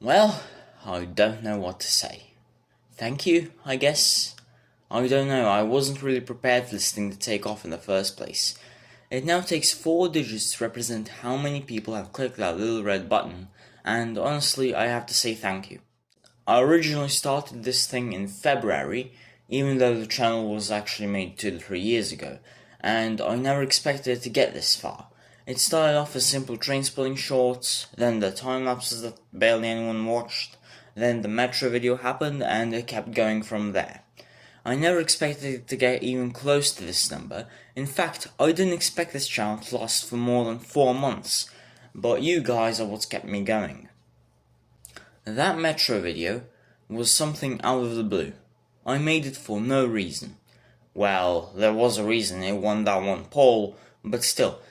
Well, I don't know what to say. Thank you, I guess. I don't know, I wasn't really prepared for this thing to take off in the first place. It now takes 4 digits to represent how many people have clicked that little red button, and honestly, I have to say thank you. I originally started this thing in February, even though the channel was actually made 2 to 3 years ago, and I never expected it to get this far. It started off as simple train spotting shorts, then the time lapses that barely anyone watched, then the Metro video happened, and it kept going from there. I never expected it to get even close to this number. In fact, I didn't expect this channel to last for more than 4 months, but you guys are what's kept me going. That Metro video was something out of the blue. I made it for no reason. Well, there was a reason, it won that one poll, but still.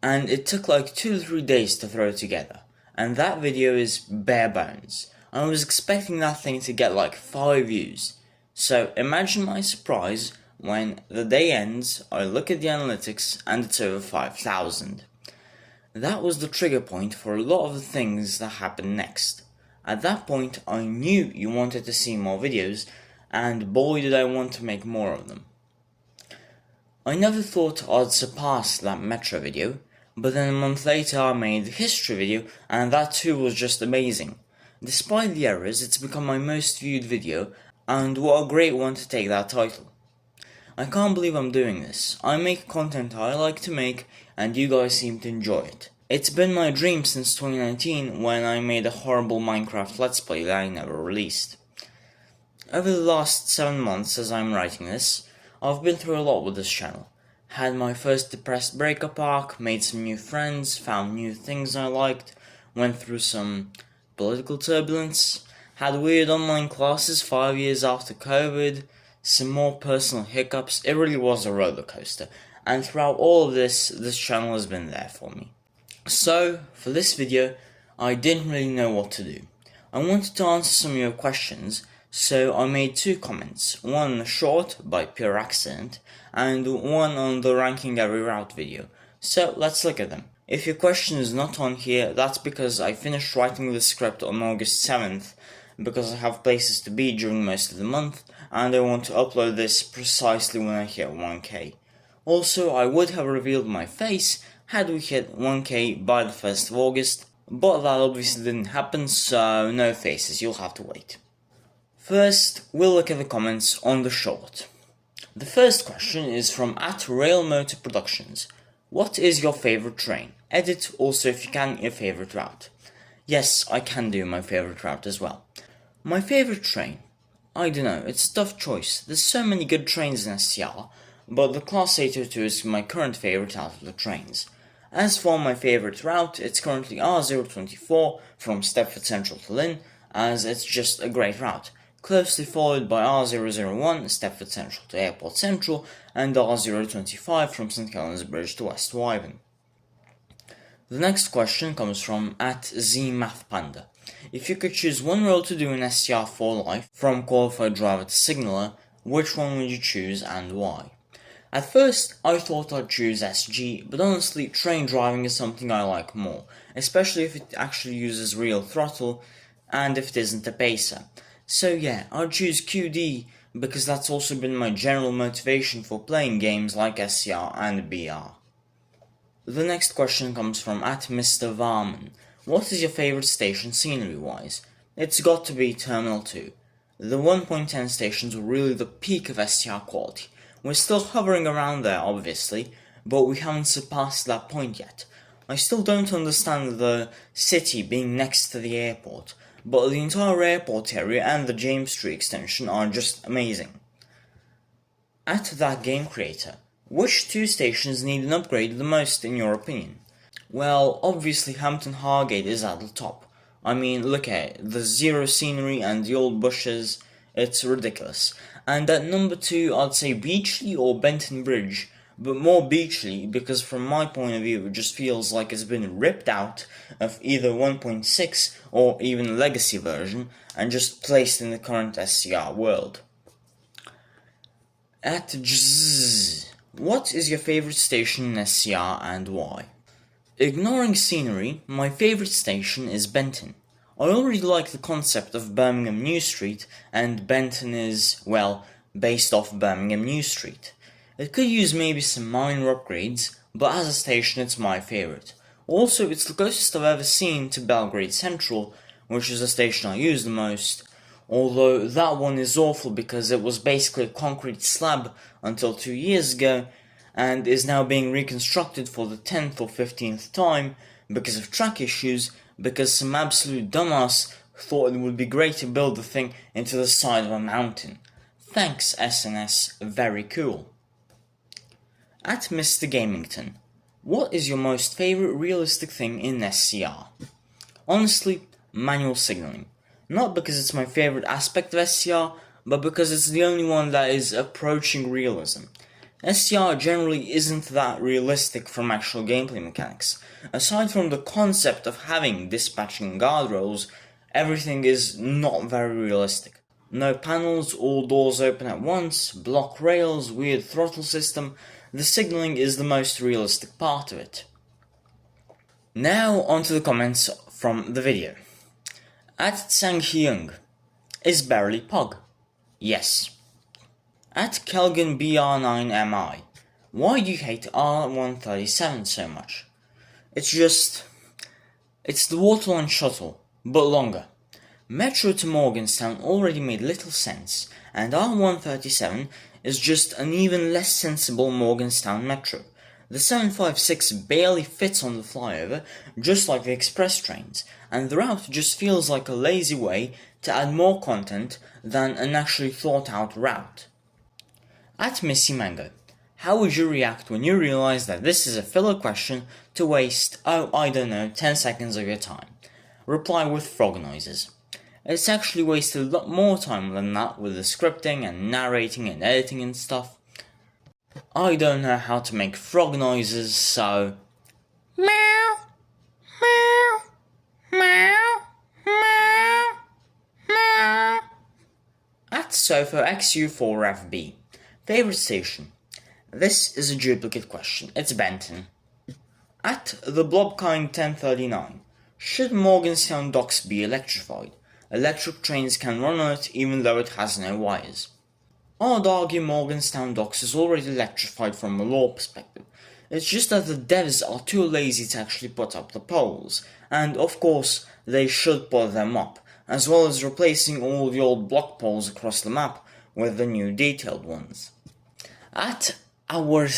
And it took like 2 to 3 days to throw together. And that video is bare bones. I was expecting that thing to get like 5 views. So imagine my surprise when the day ends, I look at the analytics and it's over 5,000. That was the trigger point for a lot of the things that happened next. At that point I knew you wanted to see more videos, and boy did I want to make more of them. I never thought I'd surpass that Metro video, but then a month later I made the history video, and that too was just amazing. Despite the errors, it's become my most viewed video, and what a great one to take that title. I can't believe I'm doing this. I make content I like to make, and you guys seem to enjoy it. It's been my dream since 2019 when I made a horrible Minecraft Let's Play that I never released. Over the last 7 months as I'm writing this, I've been through a lot with this channel. Had my first depressed breakup arc, made some new friends, found new things I liked, went through some political turbulence, had weird online classes 5 years after COVID, some more personal hiccups. It really was a roller coaster, and throughout all of this channel has been there for me. So, for this video, I didn't really know what to do. I wanted to answer some of your questions, so I made 2 comments, one on a short by pure accident, and one on the ranking every route video. So let's look at them. If your question is not on here, that's because I finished writing the script on August 7th, because I have places to be during most of the month, and I want to upload this precisely when I hit 1k. Also, I would have revealed my face had we hit 1k by the 1st of August, but that obviously didn't happen, so no faces, you'll have to wait. First, we'll look at the comments on the short. The first question is from @RailMotorProductions. What is your favorite train? Edit also if you can your favorite route. Yes, I can do my favorite route as well. My favorite train? I don't know, it's a tough choice. There's so many good trains in SCR, but the Class 802 is my current favorite out of the trains. As for my favorite route, it's currently R024 from Stepford Central to Lynn, as it's just a great route. Closely followed by R001, Stepford Central to Airport Central, and R025 from St Helens Bridge to West Wyvern. The next question comes from @ZMathPanda. If you could choose one role to do in SCR for life, from qualified driver to signaller, which one would you choose and why? At first, I thought I'd choose SG, but honestly, train driving is something I like more, especially if it actually uses real throttle, and if it isn't a pacer. So yeah, I'd choose QD, because that's also been my general motivation for playing games like SCR and BR. The next question comes from @Mr. Varman. What is your favorite station scenery-wise? It's got to be Terminal 2. The 1.10 stations were really the peak of SCR quality. We're still hovering around there, obviously, but we haven't surpassed that point yet. I still don't understand the city being next to the airport, but the entire airport area and the James Street extension are just amazing. @ThatGameCreator. Which 2 stations need an upgrade the most in your opinion? Well, obviously Hampton Hargate is at the top. I mean, look at it, the zero scenery and the old bushes, it's ridiculous. And at number 2, I'd say Beachley or Benton Bridge, but more Beachley because from my point of view it just feels like it's been ripped out of either 1.6 or even a legacy version and just placed in the current SCR world. What is your favorite station in SCR and why? Ignoring scenery, my favorite station is Benton. I already like the concept of Birmingham New Street, and Benton is, well, based off Birmingham New Street. It could use maybe some minor upgrades, but as a station it's my favourite. Also, it's the closest I've ever seen to Belgrade Central, which is the station I use the most, although that one is awful because it was basically a concrete slab until 2 years ago, and is now being reconstructed for the 10th or 15th time because of track issues, because some absolute dumbass thought it would be great to build the thing into the side of a mountain. Thanks SNS, very cool. At Mr. Gamington, what is your most favourite realistic thing in SCR? Honestly, manual signalling. Not because it's my favourite aspect of SCR, but because it's the only one that is approaching realism. SCR generally isn't that realistic from actual gameplay mechanics. Aside from the concept of having dispatching guardrails, everything is not very realistic. No panels, all doors open at once, block rails, weird throttle system. The signalling is the most realistic part of it. Now onto the comments from the video. At Sang Hyung, is Barely Pog? Yes. At Kelgan BR9MI, why do you hate R137 so much? It's the Waterline shuttle, but longer. Metro to Morganstown already made little sense, and R137 is just an even less sensible Morganstown Metro. The 756 barely fits on the flyover, just like the express trains, and the route just feels like a lazy way to add more content than an actually thought out route. At Missy Mango, how would you react when you realize that this is a filler question to waste, 10 seconds of your time? Reply with frog noises. It's actually wasted a lot more time than that with the scripting and narrating and editing and stuff. I don't know how to make frog noises, so... Meow, meow, meow, meow, meow. At SofaXU4FB, favorite station? This is a duplicate question, it's Benton. At the Blobkind 1039, should Morganstown docks be electrified? Electric trains can run on it even though it has no wires. I'd argue Morganstown docks is already electrified from a law perspective. It's just that the devs are too lazy to actually put up the poles, and of course they should put them up, as well as replacing all the old block poles across the map with the new detailed ones. At our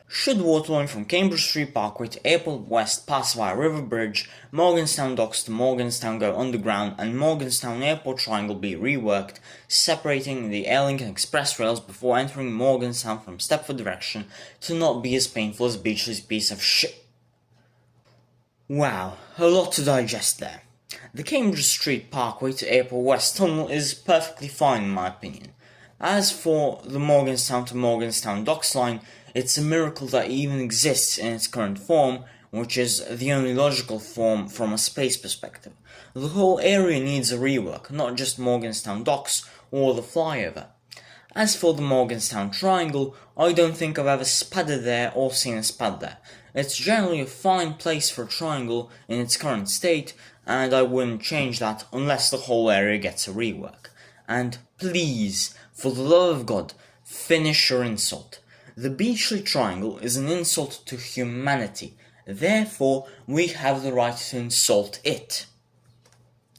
should Waterline from Cambridge Street Parkway to Airport West pass via River Bridge, Morganstown docks to Morganstown go underground, and Morganstown Airport Triangle be reworked, separating the Airlink and Express rails before entering Morganstown from Stepford direction to not be as painful as Beachley's piece of shit? Wow, a lot to digest there. The Cambridge Street Parkway to Airport West tunnel is perfectly fine in my opinion. As for the Morganstown to Morganstown docks line, it's a miracle that it even exists in its current form, which is the only logical form from a space perspective. The whole area needs a rework, not just Morganstown docks or the flyover. As for the Morganstown Triangle, I don't think I've ever spudded there or seen a spud there. It's generally a fine place for a triangle in its current state, and I wouldn't change that unless the whole area gets a rework. And please, for the love of God, finish your insult. The Beachley Triangle is an insult to humanity, therefore we have the right to insult it.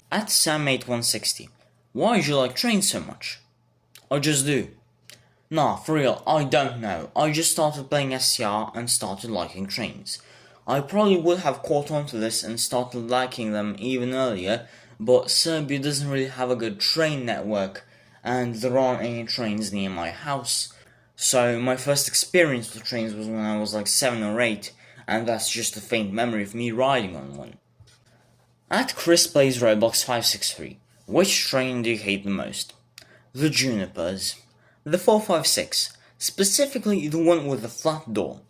At Sam8160, why do you like trains so much? I just do. Nah, for real, I don't know, I just started playing SCR and started liking trains. I probably would have caught on to this and started liking them even earlier, but Serbia doesn't really have a good train network, and there aren't any trains near my house. So my first experience with trains was when I was like 7 or 8, and that's just a faint memory of me riding on one. At Chris Plays Roblox 563, which train do you hate the most? The Junipers. The 456, specifically the one with the flat door.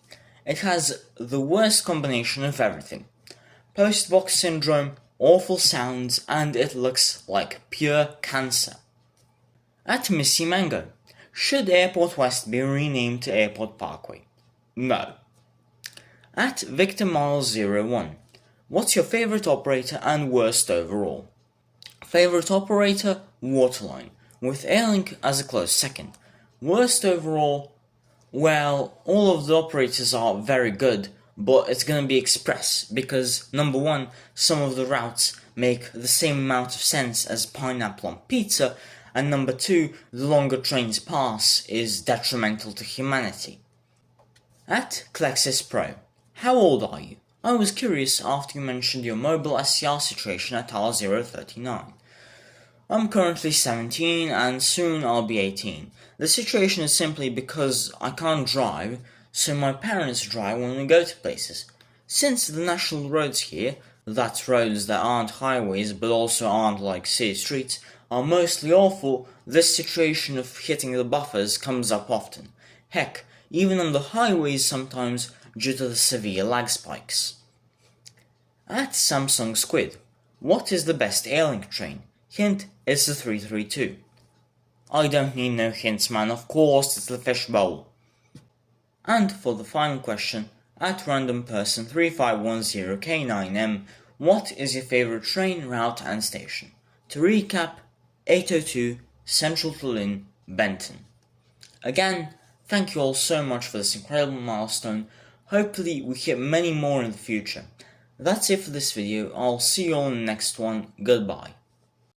It has the worst combination of everything. Post-box syndrome, awful sounds, and it looks like pure cancer. At Missy Mango, should Airport West be renamed to Airport Parkway? No. At Victor Miles 01, What's your favorite operator and worst overall? Favorite operator, Waterline, with Airlink as a close second. Worst overall, well, all of the operators are very good, but it's gonna be Express, because number one, some of the routes make the same amount of sense as pineapple on pizza, and number two, the longer trains pass is detrimental to humanity. At Klexis Pro, how old are you? I was curious after you mentioned your mobile SCR situation at R039. I'm currently 17 and soon I'll be 18. The situation is simply because I can't drive, so my parents drive when we go to places. Since the national roads here, that's roads that aren't highways but also aren't like city streets, are mostly awful, this situation of hitting the buffers comes up often. Heck, even on the highways sometimes due to the severe lag spikes. At Samsung Squid, what is the best Airlink train? Hint, it's the 332. I don't need no hints, man, of course it's the fishbowl. And for the final question, at randomperson3510K9M, what is your favorite train, route and station? To recap, 802 Central to Lynn, Benton. Again, thank you all so much for this incredible milestone. Hopefully we hit many more in the future. That's it for this video. I'll see you all in the next one. Goodbye.